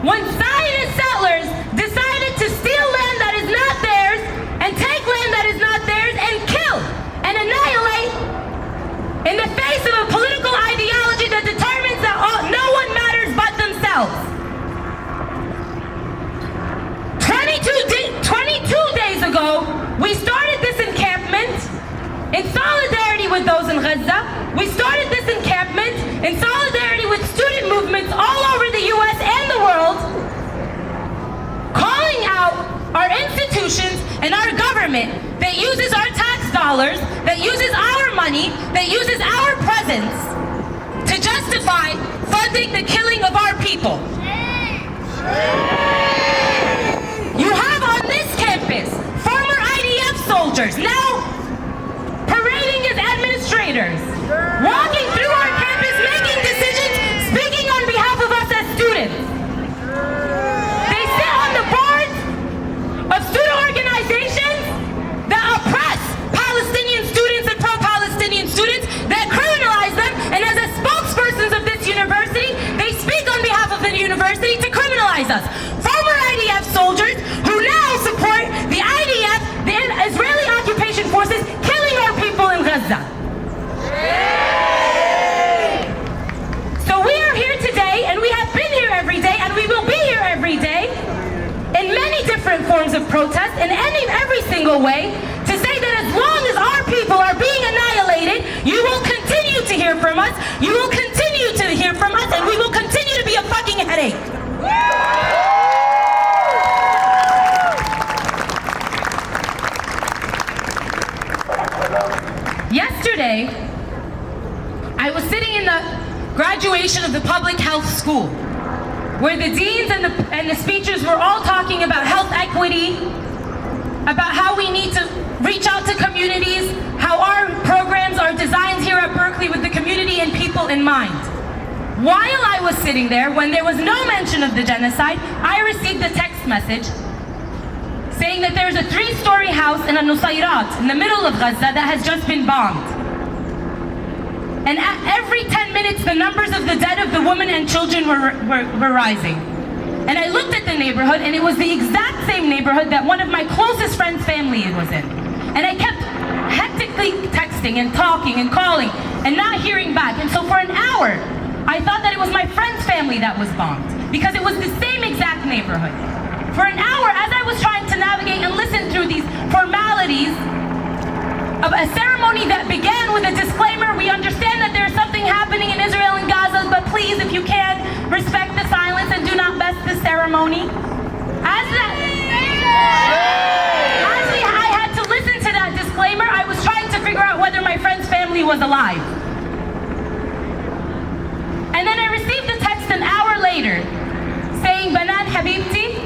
when Zionist settlers decided to steal land that is not theirs and take land that is not theirs and kill and annihilate in the face of a political ideology that determines that no one matters but themselves. 22 days ago, we started this encampment in solidarity with those in Gaza. We started this encampment in solidarity with student movements all over the US and the world, calling out our institutions and our government that uses our tax dollars, that uses our money, that uses our presence to justify funding the killing of our people. You have on this campus former IDF soldiers, now parading as administrators, walking through our campus, making decisions, speaking on behalf of us as students. They sit on the boards of student organizations that oppress Palestinian students and pro-Palestinian students, that criminalize them, and as a spokespersons of this university, they speak on behalf of the university to criminalize us. Former IDF soldiers who now support the IDF, the Israeli occupation forces, killing our people in Gaza. So we are here today, and we have been here every day, and we will be here every day in many different forms of protest, in every single way, to say that as long as our people are being annihilated, you will continue to hear from us, you will continue to hear from us, and we will continue to be a fucking headache. Yesterday, I was sitting in the graduation of the public health school, where the deans and the speakers were all talking about health equity, about how we need to reach out to communities, how our programs are designed here at Berkeley with the community and people in mind. While I was sitting there, when there was no mention of the genocide, I received a text message saying that there's a 3-story house in Nusayrat, in the middle of Gaza, that has just been bombed. And every 10 minutes, the numbers of the dead of the women and children were rising. And I looked at the neighborhood, and it was the exact same neighborhood that one of my closest friends' family was in. And I kept hectically texting and talking and calling and not hearing back. And so for an hour, I thought that it was my friend's family that was bombed, because it was the same exact neighborhood. For an hour, as I was trying to navigate and listen through these formalities of a ceremony that began with a disclaimer, we understand that there's something happening in Israel and Gaza, but please, if you can, respect the silence and do not mess the ceremony. I had to listen to that disclaimer. I was trying to figure out whether my friend's family was alive. And then I received a text an hour later saying, Banan, Habibti,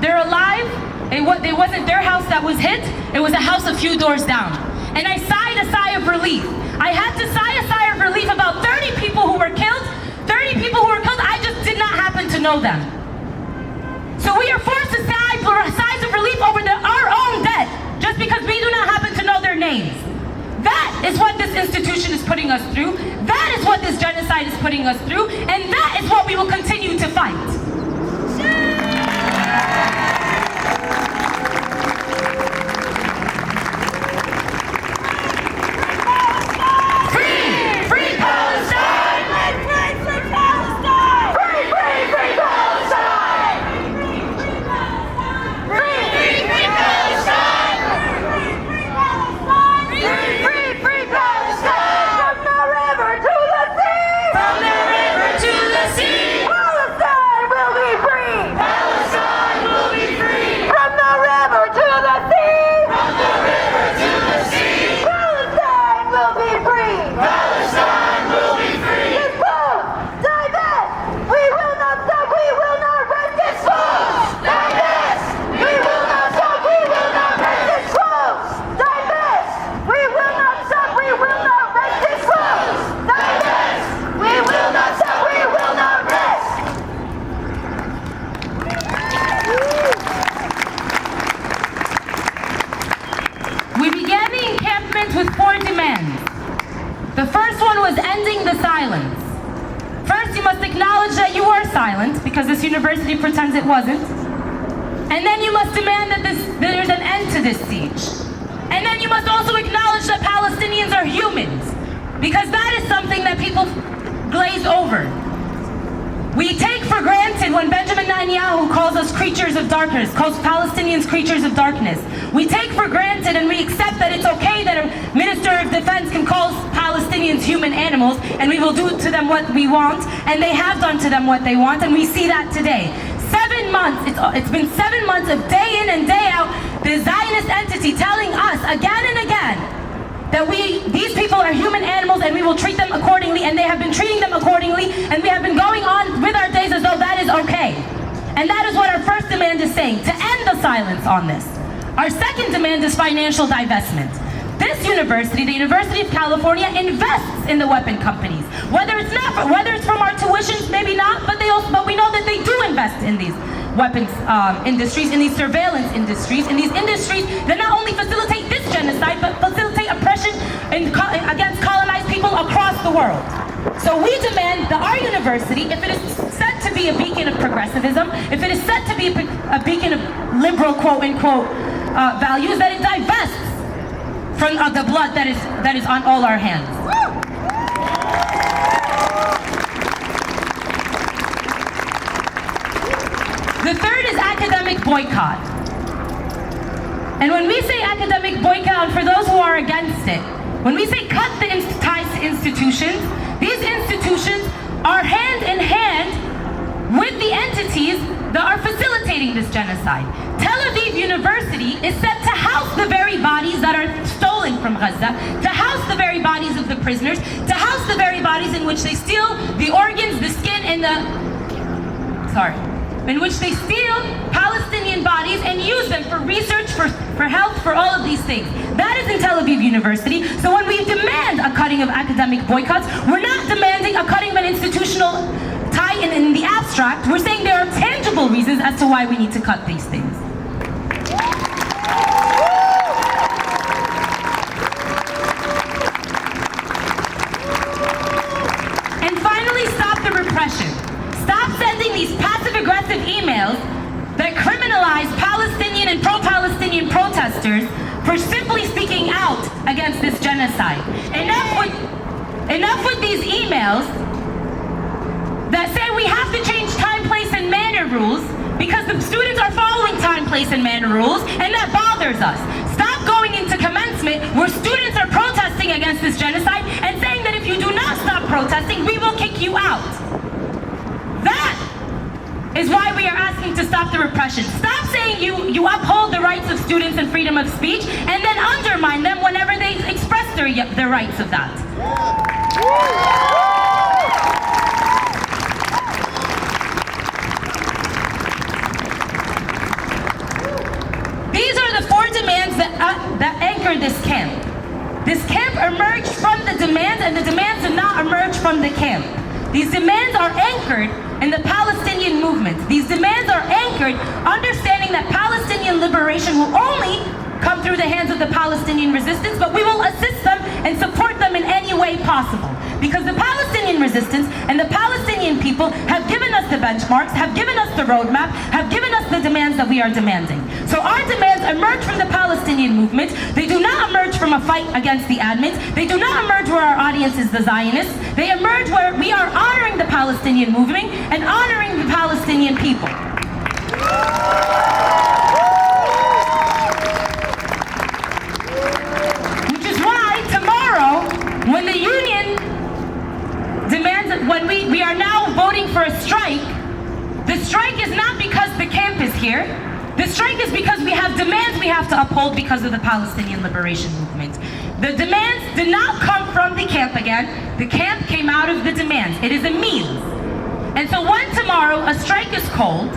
they're alive. It wasn't their house that was hit. It was a house a few doors down. And I sighed a sigh of relief. I had to sigh a sigh of relief about 30 people who were killed. 30 people who were killed, I just did not happen to know them. So we are forced to sigh sighs of relief over our own dead, just because we do not happen to know their names. That is what this institution is putting us through. That is what this genocide is putting us through. And that is what we will continue to fight. With 4 demands. The first one was ending the silence. First, you must acknowledge that you are silent, because this university pretends it wasn't. And then you must demand that there's an end to this siege. And then you must also acknowledge that Palestinians are humans, because that is something that people glaze over. We take for granted when Benjamin Netanyahu calls us creatures of darkness, calls Palestinians creatures of darkness. We take for granted and we accept that it's okay that a minister of defense can call Palestinians human animals, and we will do to them what we want, and they have done to them what they want, and we see that today. 7 months, it's been 7 months of day in and day out, the Zionist entity telling us again and again that these people are human animals and we will treat them accordingly, and they have been treating them accordingly, and we have been going on with our days as though that is okay. And that is what our first demand is saying, to end the silence on this. Our second demand is financial divestment. This university, the University of California, invests in the weapon companies. Whether it's from our tuitions, maybe not, but we know that they do invest in these weapons industries, in these surveillance industries, in these industries that not only facilitate this genocide, but facilitate oppression against colonized people across the world. So we demand that our university, if it is said to be a beacon of progressivism, if it is said to be a beacon of liberal quote-unquote values, that it divests from the blood that is on all our hands. The third is academic boycott. And when we say academic boycott, for those who are against it, when we say cut the ties to institutions, these institutions are hand in hand with the entities that are facilitating this genocide. Tel Aviv University is set to house the very bodies that are stolen from Gaza, to house the very bodies of the prisoners, to house the very bodies in which they steal the organs, the skin, and in which they steal Palestinian bodies and use them for research, for health, for all of these things. That is in Tel Aviv University. So when we demand a cutting of academic boycotts, we're not demanding a cutting of an institutional tie in the abstract. We're saying there are tangible reasons as to why we need to cut these things. And finally, stop the repression. Stop sending these passive-aggressive emails that criminalize Palestinian and pro-Palestinian protesters for simply speaking out against this genocide. Enough with these emails that say we have to change time, place, and manner rules because the students are following time, place, and manner rules, and that bothers us. Stop going into commencement where students are protesting against this genocide and saying that if you do not stop protesting, we will kick you out. That is why we are asking to stop the repression. Stop saying you uphold the rights of students and freedom of speech and then undermine them whenever they express their rights of that. These are the 4 demands that anchor this camp. This camp emerged from the demands, and the demands did not emerge from the camp. These demands are anchored in the Palestinian movement. These demands are anchored understanding that Palestinian liberation will only come through the hands of the Palestinian resistance, but we will assist them and support them in any way possible. Because the Palestinian resistance and the Palestinian people have given us the benchmarks, have given us the roadmap, have given us the demands that we are demanding. So our demands emerge from the Palestinian movement. They do not emerge from a fight against the admins. They do not emerge where our audience is the Zionists. They emerge where we are honoring the Palestinian movement and honoring the Palestinian people. Which is why tomorrow, when the union demands, when we are now voting for a strike, the strike is not because the camp is here. The strike is because we have demands we have to uphold because of the Palestinian liberation movement. The demands did not come from the camp again. The camp came out of the demands. It is a means. And so when tomorrow a strike is called,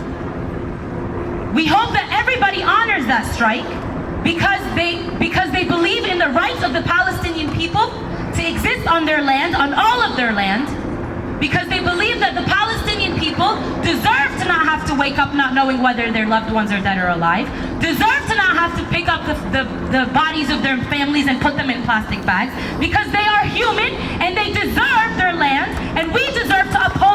we hope that everybody honors that strike because they believe in the rights of the Palestinian people to exist on their land, on all of their land, because they believe that the Palestinian people deserve to not have to wake up not knowing whether their loved ones are dead or alive, deserve to not have to pick up the bodies of their families and put them in plastic bags, because they are human and they deserve their land, and we deserve to uphold